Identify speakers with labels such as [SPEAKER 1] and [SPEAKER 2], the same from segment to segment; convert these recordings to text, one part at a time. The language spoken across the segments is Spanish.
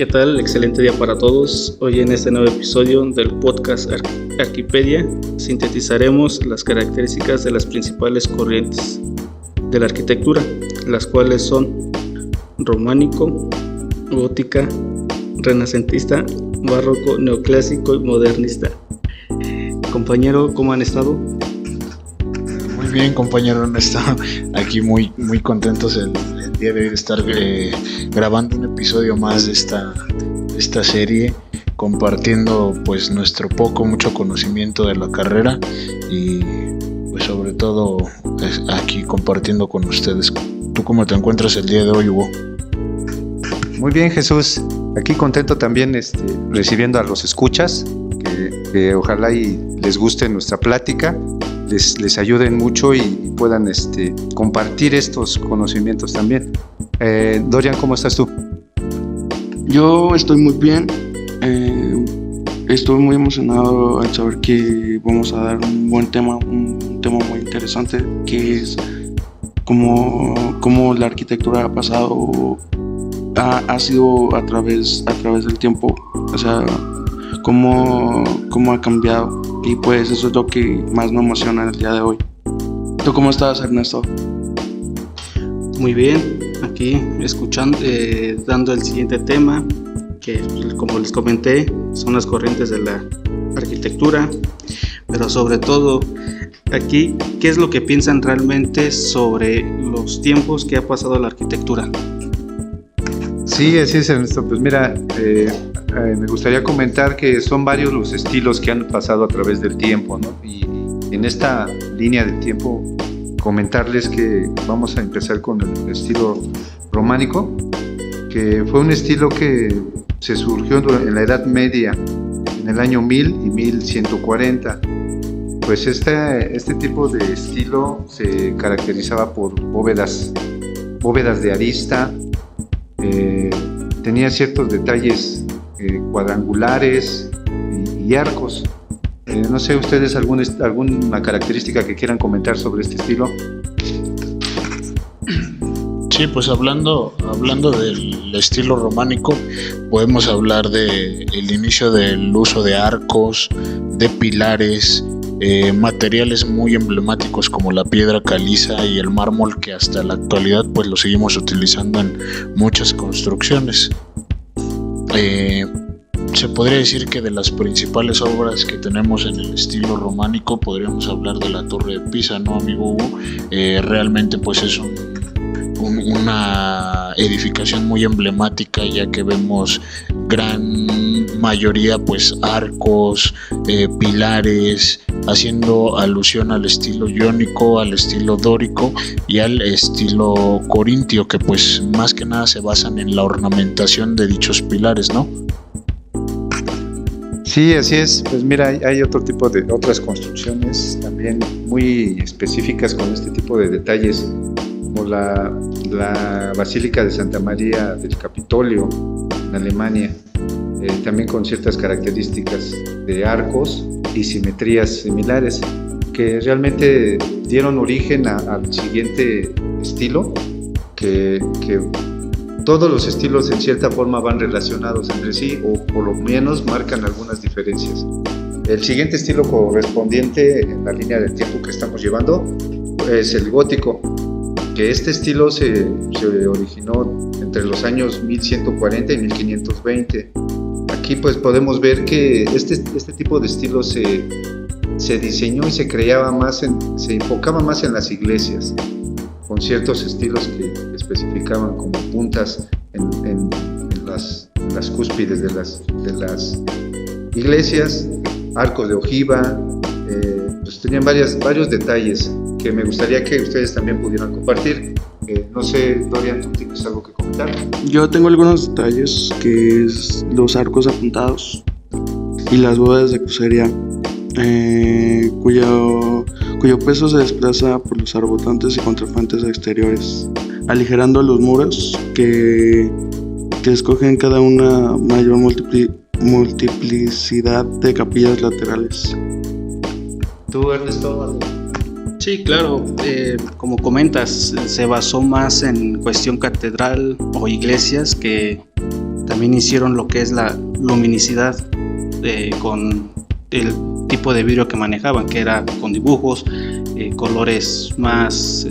[SPEAKER 1] ¿Qué tal? Excelente día para todos. Hoy en este nuevo episodio del podcast Arquipedia sintetizaremos las características de las principales corrientes de la arquitectura, las cuales son románico, gótica, renacentista, barroco, neoclásico y modernista. Compañero, ¿cómo han estado?
[SPEAKER 2] Muy bien, compañero, han estado aquí muy contentos el día de hoy de estar grabando un episodio más de esta serie, compartiendo pues nuestro mucho conocimiento de la carrera y pues sobre todo aquí compartiendo con ustedes. ¿Tú cómo te encuentras el día de hoy, Hugo?
[SPEAKER 3] Muy bien, Jesús, aquí contento también recibiendo a los escuchas, que ojalá y les guste nuestra plática, les ayuden mucho y puedan compartir estos conocimientos también. Dorian, ¿cómo estás tú?
[SPEAKER 4] Yo estoy muy bien, estoy muy emocionado al saber que vamos a dar un buen tema, un tema muy interesante, que es cómo la arquitectura ha pasado, ha sido a través del tiempo, o sea, cómo ha cambiado, y pues eso es lo que más me emociona el día de hoy. ¿Tú cómo estás, Ernesto?
[SPEAKER 1] Muy bien, aquí escuchando, dando el siguiente tema, que como les comenté, son las corrientes de la arquitectura, pero sobre todo aquí, ¿qué es lo que piensan realmente sobre los tiempos que ha pasado la arquitectura?
[SPEAKER 3] Sí, así es, Ernesto. Pues mira, me gustaría comentar que son varios los estilos que han pasado a través del tiempo, ¿no? Y en esta línea del tiempo, comentarles que vamos a empezar con el estilo románico, que fue un estilo que se surgió en la Edad Media, en el año 1000 y 1140. Pues este tipo de estilo se caracterizaba por bóvedas de arista, tenía ciertos detalles cuadrangulares y arcos. No sé ustedes alguna característica que quieran comentar sobre este estilo.
[SPEAKER 2] Sí, pues hablando del estilo románico, podemos hablar del inicio del uso de arcos, de pilares, materiales muy emblemáticos como la piedra caliza y el mármol, que hasta la actualidad pues lo seguimos utilizando en muchas construcciones. Se podría decir que de las principales obras que tenemos en el estilo románico podríamos hablar de la Torre de Pisa, ¿no, amigo Hugo? Realmente pues es una edificación muy emblemática, ya que vemos gran mayoría pues arcos, pilares, haciendo alusión al estilo jónico, al estilo dórico y al estilo corintio, que pues más que nada se basan en la ornamentación de dichos pilares, ¿no?
[SPEAKER 3] Sí, así es. Pues mira, hay otras construcciones también muy específicas con este tipo de detalles, como la Basílica de Santa María del Capitolio en Alemania, también con ciertas características de arcos y simetrías similares, que realmente dieron origen al siguiente estilo, que todos los estilos en cierta forma van relacionados entre sí, o por lo menos marcan algunas diferencias. El siguiente estilo correspondiente en la línea del tiempo que estamos llevando es el gótico, que este estilo se originó entre los años 1140 y 1520. Aquí pues podemos ver que este tipo de estilo se diseñó y se enfocaba más en las iglesias, con ciertos estilos que especificaban como puntas en las cúspides de las iglesias, arcos de ojiva, pues tenían varios detalles que me gustaría que ustedes también pudieran compartir. No sé, Dorian, ¿tú tienes algo que comentar?
[SPEAKER 4] Yo tengo algunos detalles, que es los arcos apuntados y las bóvedas de crucería, cuyo peso se desplaza por los arbotantes y contrafuertes exteriores, aligerando los muros que escogen cada una mayor multiplicidad de capillas laterales.
[SPEAKER 3] ¿Tú, Ernesto?
[SPEAKER 1] Sí, claro, como comentas, se basó más en cuestión catedral o iglesias que también hicieron lo que es la luminosidad con el tipo de vidrio que manejaban, que era con dibujos, colores más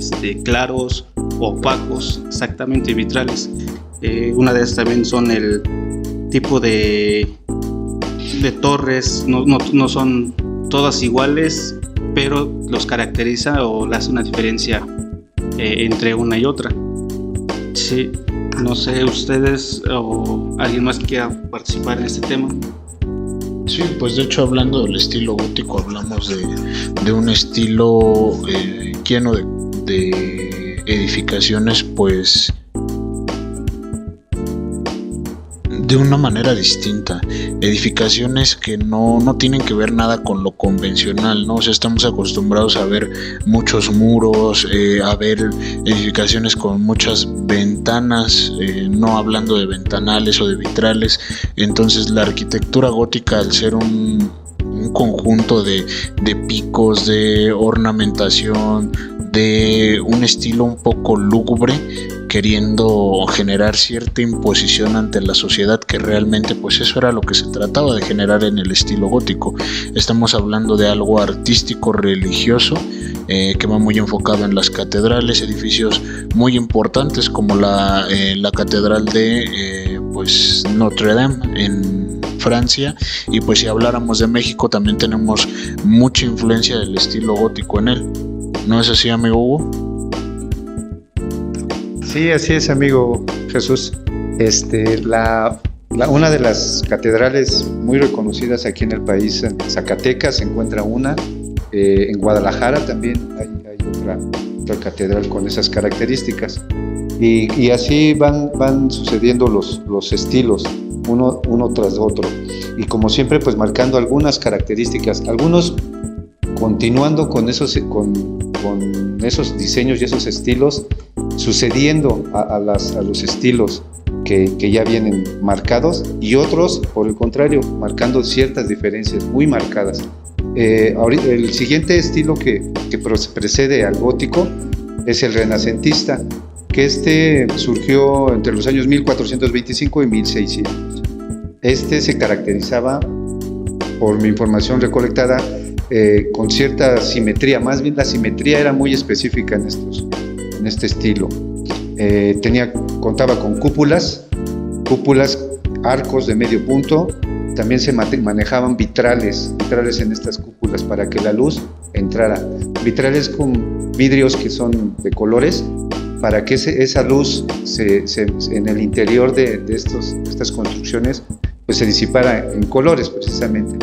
[SPEAKER 1] claros, opacos, exactamente vitrales. Una de estas también son el tipo de torres, no son todas iguales, pero los caracteriza o le hace una diferencia entre una y otra. Sí, no sé, ustedes o alguien más que quiera participar en este tema.
[SPEAKER 2] Sí, pues de hecho, hablando del estilo gótico, hablamos de un estilo lleno de edificaciones, pues de una manera distinta, edificaciones que no tienen que ver nada con lo convencional, ¿no? O sea, estamos acostumbrados a ver muchos muros, a ver edificaciones con muchas ventanas, no hablando de ventanales o de vitrales. Entonces la arquitectura gótica, al ser un conjunto de picos, de ornamentación, de un estilo un poco lúgubre, queriendo generar cierta imposición ante la sociedad, que realmente pues eso era lo que se trataba de generar en el estilo gótico. Estamos hablando de algo artístico, religioso, que va muy enfocado en las catedrales, edificios muy importantes como la catedral de pues Notre Dame en Francia. Y pues si habláramos de México, también tenemos mucha influencia del estilo gótico en él. ¿No es así, amigo Hugo?
[SPEAKER 3] Sí, así es, amigo Jesús. Una de las catedrales muy reconocidas aquí en el país, en Zacatecas, se encuentra una. En Guadalajara también hay otra catedral con esas características. Y así van sucediendo los estilos, uno tras otro. Y como siempre, pues marcando algunas características, algunos continuando con esos diseños y esos estilos, sucediendo a los estilos que ya vienen marcados, y otros, por el contrario, marcando ciertas diferencias muy marcadas. El siguiente estilo que precede al gótico es el renacentista, que surgió entre los años 1425 y 1600. Se caracterizaba, por mi información recolectada, con cierta simetría. Más bien la simetría era muy específica en este estilo. Contaba con cúpulas, arcos de medio punto. También se manejaban vitrales en estas cúpulas para que la luz entrara. Vitrales con vidrios que son de colores, para que esa luz en el interior de estas construcciones pues se disipara en colores, precisamente.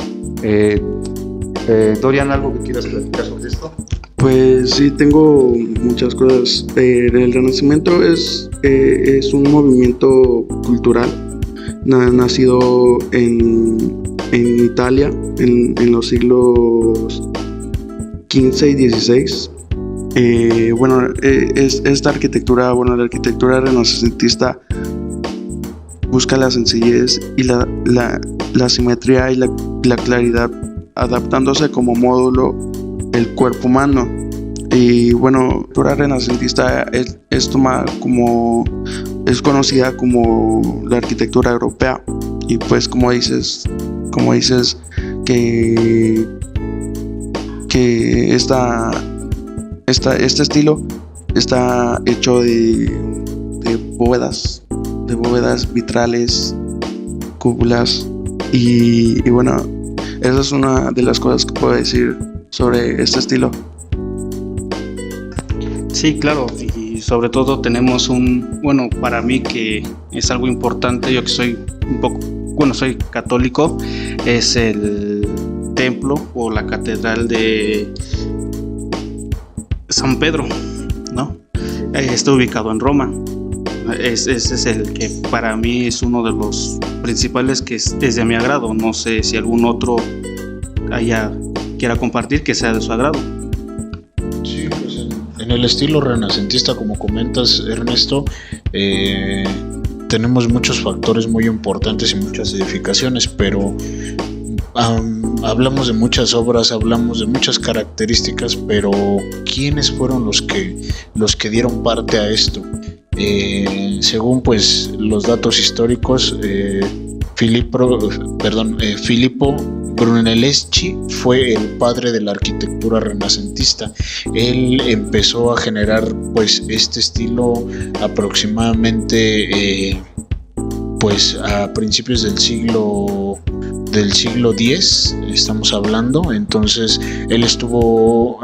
[SPEAKER 3] Dorian, ¿algo que quieras platicar sobre esto?
[SPEAKER 4] Pues sí, tengo muchas cosas. El Renacimiento es un movimiento cultural nacido en Italia en los siglos XV y XVI. Esta arquitectura, la arquitectura renacentista busca la sencillez y la simetría y la claridad, adaptándose como módulo el cuerpo humano. Y bueno, la arquitectura renacentista es conocida como la arquitectura europea. Y pues como dices que este estilo está hecho de bóvedas vitrales, cúpulas, y bueno, esa es una de las cosas que puedo decir sobre este estilo.
[SPEAKER 1] Sí, claro, y sobre todo tenemos para mí que es algo importante, yo que soy soy católico, es el templo o la catedral de San Pedro, ¿no? Está ubicado en Roma. Ese es el que para mí es uno de los principales, que es de mi agrado. No sé si algún otro quiera compartir que sea de su agrado.
[SPEAKER 2] Sí, pues en el estilo renacentista, como comentas, Ernesto, tenemos muchos factores muy importantes y muchas edificaciones, pero hablamos de muchas obras, hablamos de muchas características, pero ¿quiénes fueron los que dieron parte a esto? Según pues los datos históricos, Filippo Brunelleschi fue el padre de la arquitectura renacentista. Él empezó a generar pues este estilo aproximadamente pues a principios del siglo X, estamos hablando. Entonces él estuvo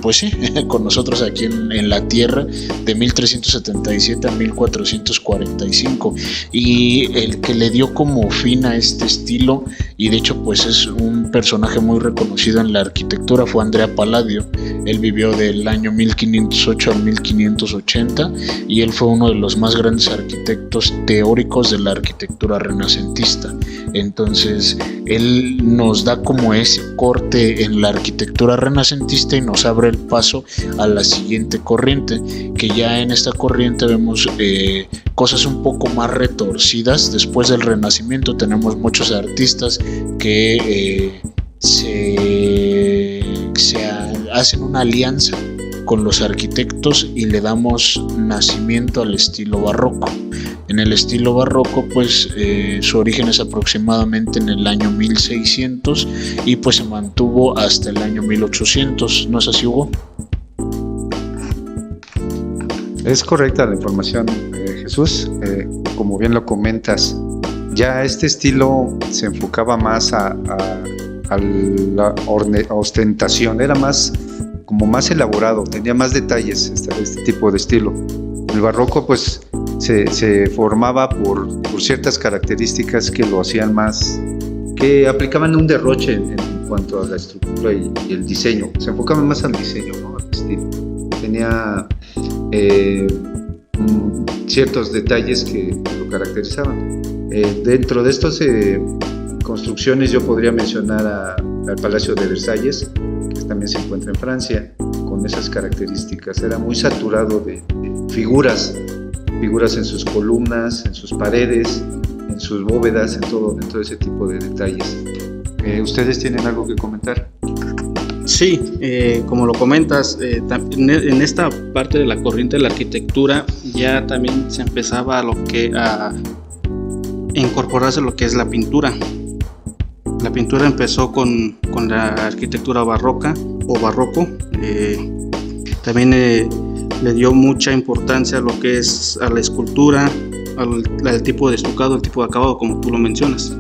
[SPEAKER 2] pues sí, con nosotros aquí en la Tierra de 1377 a 1445, y el que le dio como fin a este estilo, y de hecho pues es un personaje muy reconocido en la arquitectura, fue Andrea Palladio. Él vivió del año 1508 al 1580 y él fue uno de los más grandes arquitectos teóricos de la arquitectura renacentista. Entonces él nos da como ese corte en la arquitectura renacentista y nos abre el paso a la siguiente corriente, que ya en esta corriente vemos cosas un poco más retorcidas. Después del Renacimiento tenemos muchos artistas que se hacen una alianza con los arquitectos y le damos nacimiento al estilo barroco. En el estilo barroco pues su origen es aproximadamente en el año 1600 y pues se mantuvo hasta el año 1800, ¿no es así, Hugo?
[SPEAKER 3] Es correcta la información, Jesús. Como bien lo comentas, ya este estilo se enfocaba más a la ostentación, era más elaborado, tenía más detalles este tipo de estilo. El barroco pues se formaba por ciertas características que lo hacían más, que aplicaban un derroche en cuanto a la estructura y el diseño. Se enfocaban más al diseño, ¿no? Al estilo. Tenía ciertos detalles que lo caracterizaban. Dentro de estas construcciones yo podría mencionar al Palacio de Versalles, que también se encuentra en Francia, con esas características. Era muy saturado de figuras en sus columnas, en sus paredes, en sus bóvedas, en todo ese tipo de detalles. ¿Ustedes tienen algo que comentar?
[SPEAKER 1] Sí, como lo comentas, en esta parte de la corriente de la arquitectura ya también se empezaba a incorporarse lo que es la pintura. La pintura empezó con la arquitectura barroca o barroco. También le dio mucha importancia a lo que es a la escultura, al tipo de estucado, al tipo de acabado, como tú lo mencionas.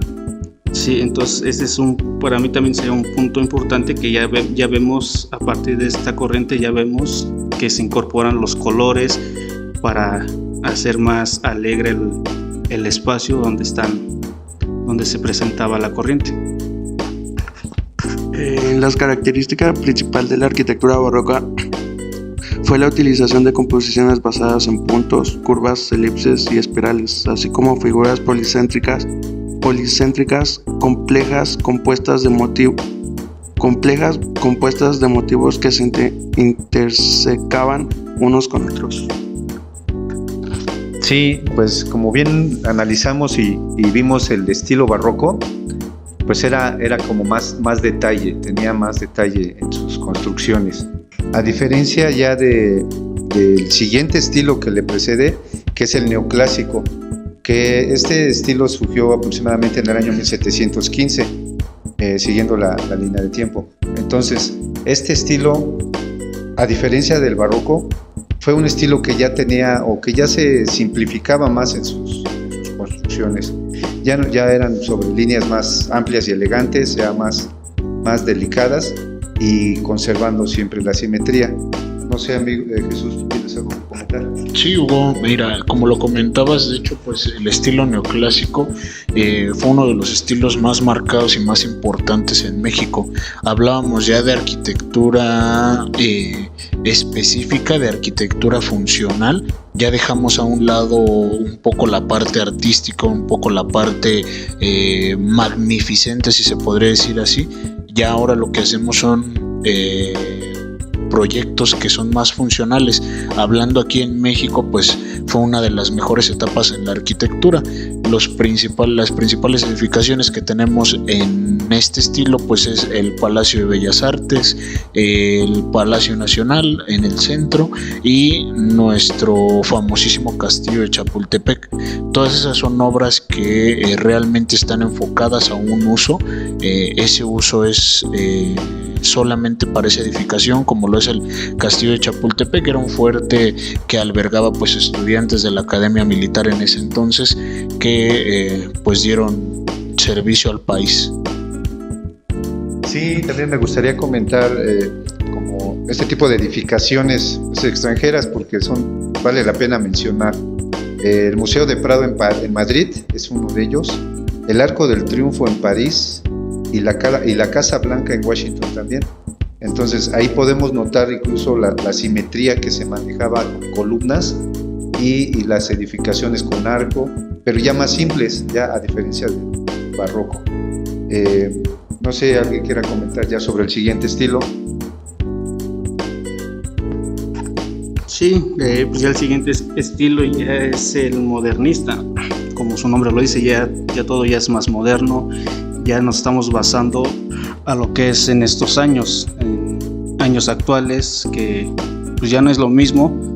[SPEAKER 1] Sí, entonces ese es para mí también sería un punto importante que ya vemos a partir de esta corriente, ya vemos que se incorporan los colores para hacer más alegre el espacio donde se presentaba la corriente.
[SPEAKER 4] Las características principales de la arquitectura barroca fue la utilización de composiciones basadas en puntos, curvas, elipses y espirales, así como figuras policéntricas complejas compuestas de motivos que se intersecaban unos con otros.
[SPEAKER 3] Sí, pues como bien analizamos y vimos el estilo barroco, pues era como más detalle, tenía más detalle en sus construcciones. A diferencia ya del siguiente estilo que le precede, que es el neoclásico, que este estilo surgió aproximadamente en el año 1715, siguiendo la línea de tiempo. Entonces, este estilo, a diferencia del barroco, fue un estilo que ya tenía o que ya se simplificaba más en sus construcciones. Ya eran sobre líneas más amplias y elegantes, ya más delicadas y conservando siempre la simetría. No sé, amigo Jesús, ¿tienes algo que comentar?
[SPEAKER 2] Sí, Hugo, mira, como lo comentabas, de hecho, pues el estilo neoclásico fue uno de los estilos más marcados y más importantes en México. Hablábamos ya de arquitectura específica, de arquitectura funcional. Ya dejamos a un lado un poco la parte artística, un poco la parte magnificente, si se podría decir así. Ya ahora lo que hacemos son proyectos que son más funcionales. Hablando aquí en México, pues fue una de las mejores etapas en la arquitectura. Las principales edificaciones que tenemos en este estilo pues es el Palacio de Bellas Artes, el Palacio Nacional en el centro y nuestro famosísimo Castillo de Chapultepec. Todas esas son obras que realmente están enfocadas a un uso. Ese uso es solamente para esa edificación, como lo es el Castillo de Chapultepec, que era un fuerte que albergaba pues estudiantes de la Academia Militar en ese entonces, que pues dieron servicio al país.
[SPEAKER 3] Sí, también me gustaría comentar como este tipo de edificaciones pues, extranjeras, porque vale la pena mencionar. El Museo de Prado en Madrid es uno de ellos, el Arco del Triunfo en París y la Casa Blanca en Washington también. Entonces ahí podemos notar incluso la simetría que se manejaba con columnas y las edificaciones con arco, pero ya más simples, ya a diferencia del barroco. No sé, alguien quiera comentar ya sobre el siguiente estilo.
[SPEAKER 1] Sí, pues ya el siguiente estilo ya es el modernista. Como su nombre lo dice, ya todo ya es más moderno. Ya nos estamos basando a lo que es en estos años, en años actuales, que pues ya no es lo mismo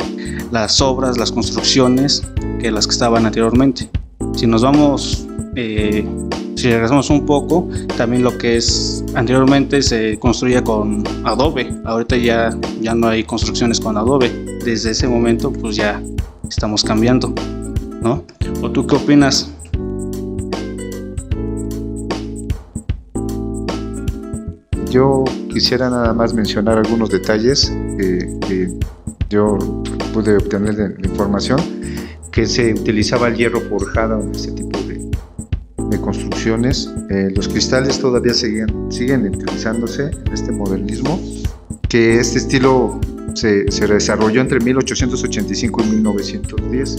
[SPEAKER 1] las obras, las construcciones que las que estaban anteriormente. Si nos vamos, si regresamos un poco, también lo que es anteriormente se construía con adobe. Ahorita ya no hay construcciones con adobe. Desde ese momento pues ya estamos cambiando, ¿no? ¿O tú qué opinas?
[SPEAKER 3] Yo quisiera nada más mencionar algunos detalles que yo pude obtener de la información, que se utilizaba el hierro forjado en este tipo de construcciones. Los cristales todavía siguen utilizándose en este modernismo, que este estilo se desarrolló entre 1885 y 1910,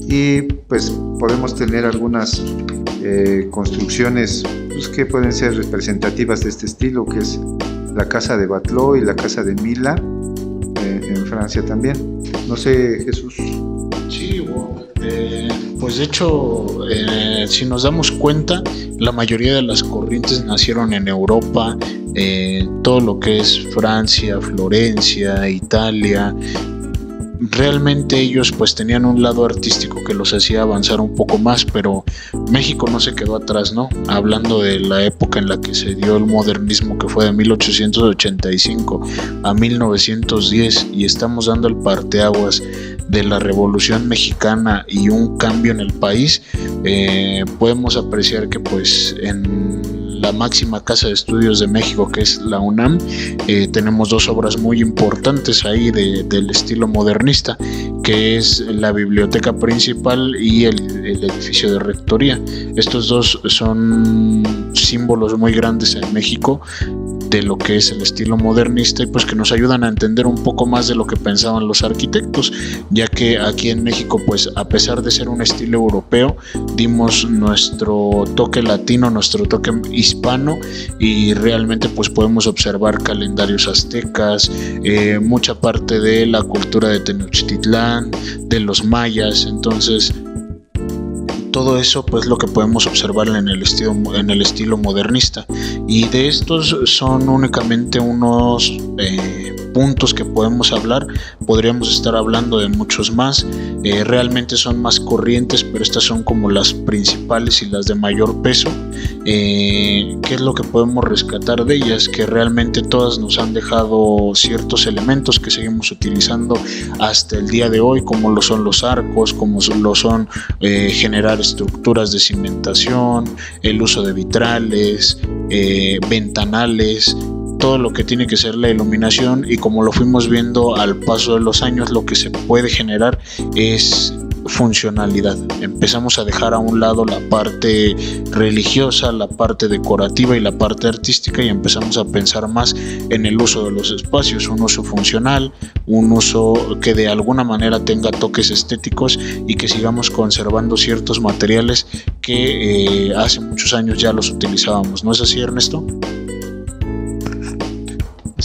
[SPEAKER 3] y pues podemos tener algunas construcciones pues, que pueden ser representativas de este estilo, que es la casa de Batlló y la casa de Mila en Francia también. No sé, Jesús.
[SPEAKER 2] Sí, pues de hecho, si nos damos cuenta, la mayoría de las corrientes nacieron en Europa, todo lo que es Francia, Florencia, Italia. Realmente ellos pues tenían un lado artístico que los hacía avanzar un poco más, pero México no se quedó atrás, ¿no? Hablando de la época en la que se dio el modernismo, que fue de 1885 a 1910, y estamos dando el parteaguas de la Revolución Mexicana y un cambio en el país. Podemos apreciar que pues en la máxima casa de estudios de México, que es la UNAM, tenemos dos obras muy importantes ahí del estilo modernista, que es la biblioteca principal y el edificio de rectoría. Estos dos son símbolos muy grandes en México de lo que es el estilo modernista, y pues que nos ayudan a entender un poco más de lo que pensaban los arquitectos, ya que aquí en México pues a pesar de ser un estilo europeo, dimos nuestro toque latino, nuestro toque hispano, y realmente pues podemos observar calendarios aztecas, mucha parte de la cultura de Tenochtitlán, de los mayas. Entonces todo eso pues lo que podemos observar en el estilo modernista, y de estos son únicamente unos puntos que podemos hablar. Podríamos estar hablando de muchos más, realmente son más corrientes, pero estas son como las principales y las de mayor peso. ¿Qué es lo que podemos rescatar de ellas? Que realmente todas nos han dejado ciertos elementos que seguimos utilizando hasta el día de hoy, como lo son los arcos, como lo son generar estructuras de cimentación, el uso de vitrales, ventanales, todo lo que tiene que ser la iluminación. Y como lo fuimos viendo al paso de los años, lo que se puede generar es funcionalidad. Empezamos a dejar a un lado la parte religiosa, la parte decorativa y la parte artística, y empezamos a pensar más en el uso de los espacios, un uso funcional, un uso que de alguna manera tenga toques estéticos, y que sigamos conservando ciertos materiales que hace muchos años ya los utilizábamos. ¿No es así, Ernesto?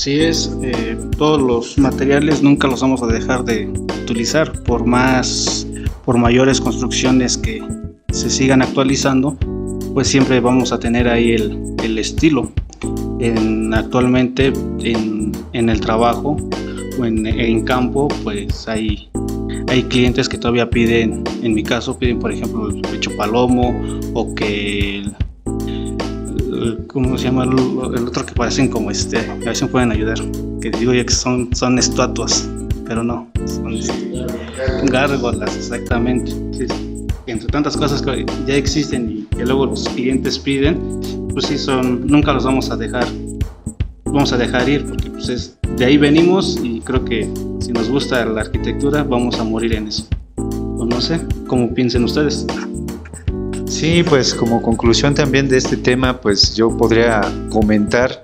[SPEAKER 1] Así es, todos los materiales nunca los vamos a dejar de utilizar, por mayores construcciones que se sigan actualizando, pues siempre vamos a tener ahí el estilo. Actualmente en el trabajo o en campo, pues hay clientes que todavía piden, en mi caso piden por ejemplo el pecho palomo, o que ¿cómo se llama el otro que parecen como a ver si me pueden ayudar, que digo ya que son estatuas, pero no, son gárgolas, exactamente. Sí, entre tantas cosas que ya existen y que luego los clientes piden, pues sí, nunca los vamos a dejar ir, porque pues de ahí venimos, y creo que si nos gusta la arquitectura vamos a morir en eso. O no sé, ¿cómo piensen ustedes?
[SPEAKER 3] Sí, pues como conclusión también de este tema, pues yo podría comentar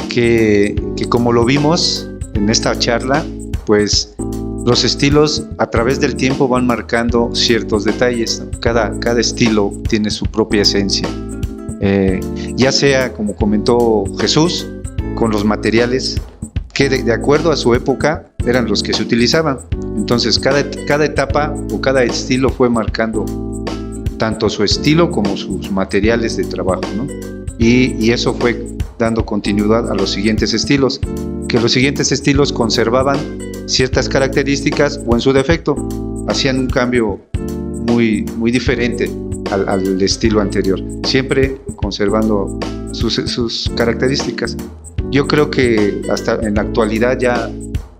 [SPEAKER 3] que como lo vimos en esta charla, pues los estilos a través del tiempo van marcando ciertos detalles, ¿no? Cada estilo tiene su propia esencia, ya sea, como comentó Jesús, con los materiales que de acuerdo a su época eran los que se utilizaban. Entonces cada etapa o cada estilo fue marcando tanto su estilo como sus materiales de trabajo, ¿no? Y eso fue dando continuidad a los siguientes estilos, que los siguientes estilos conservaban ciertas características o en su defecto hacían un cambio muy, muy diferente al estilo anterior, siempre conservando sus características. Yo creo que hasta en la actualidad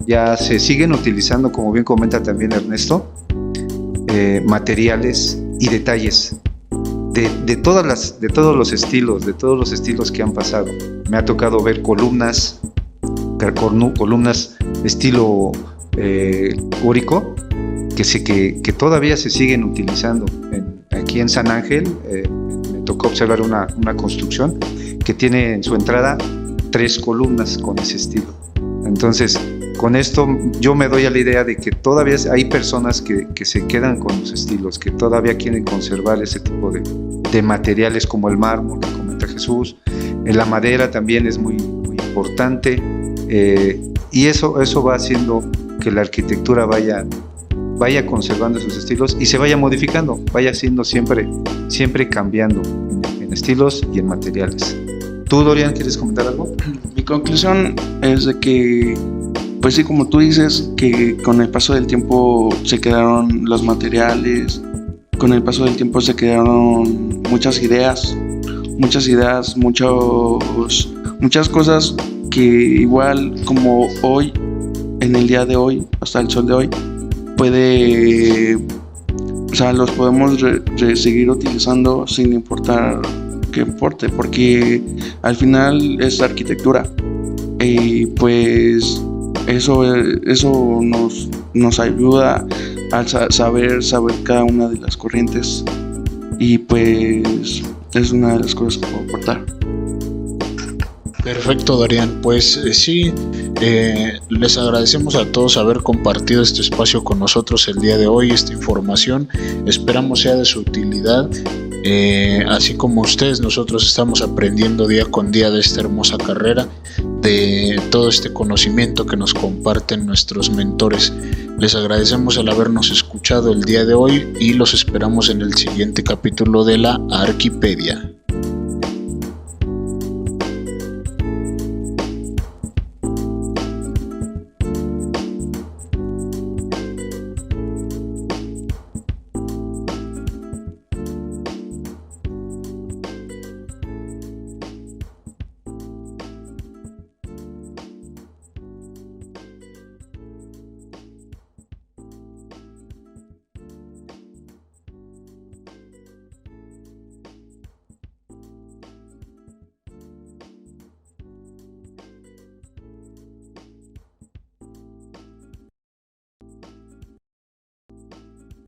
[SPEAKER 3] ya se siguen utilizando, como bien comenta también Ernesto, materiales y detalles de todos los estilos que han pasado. Me ha tocado ver columnas estilo úrico que todavía se siguen utilizando. Aquí en San Ángel me tocó observar una construcción que tiene en su entrada 3 columnas con ese estilo. Entonces, con esto yo me doy a la idea de que todavía hay personas que se quedan con los estilos, que todavía quieren conservar ese tipo de materiales, como el mármol que comenta Jesús. La madera también es muy, muy importante, y eso va haciendo que la arquitectura vaya conservando sus estilos y se vaya modificando, vaya siendo siempre cambiando en estilos y en materiales. ¿Tú, Dorian, quieres comentar algo?
[SPEAKER 4] Mi conclusión es de que, pues sí, como tú dices, que con el paso del tiempo se quedaron los materiales, con el paso del tiempo se quedaron muchas ideas, muchas cosas que igual como hoy, en el día de hoy, hasta el sol de hoy, los podemos seguir utilizando sin importar que importe, porque al final es arquitectura, y pues eso nos ayuda a saber cada una de las corrientes, y pues es una de las cosas que puedo aportar.
[SPEAKER 2] Perfecto, Dorian. Pues sí, les agradecemos a todos haber compartido este espacio con nosotros el día de hoy, esta información. Esperamos sea de su utilidad. Así como ustedes, nosotros estamos aprendiendo día con día de esta hermosa carrera, de todo este conocimiento que nos comparten nuestros mentores. Les agradecemos el habernos escuchado el día de hoy y los esperamos en el siguiente capítulo de la Arquipedia.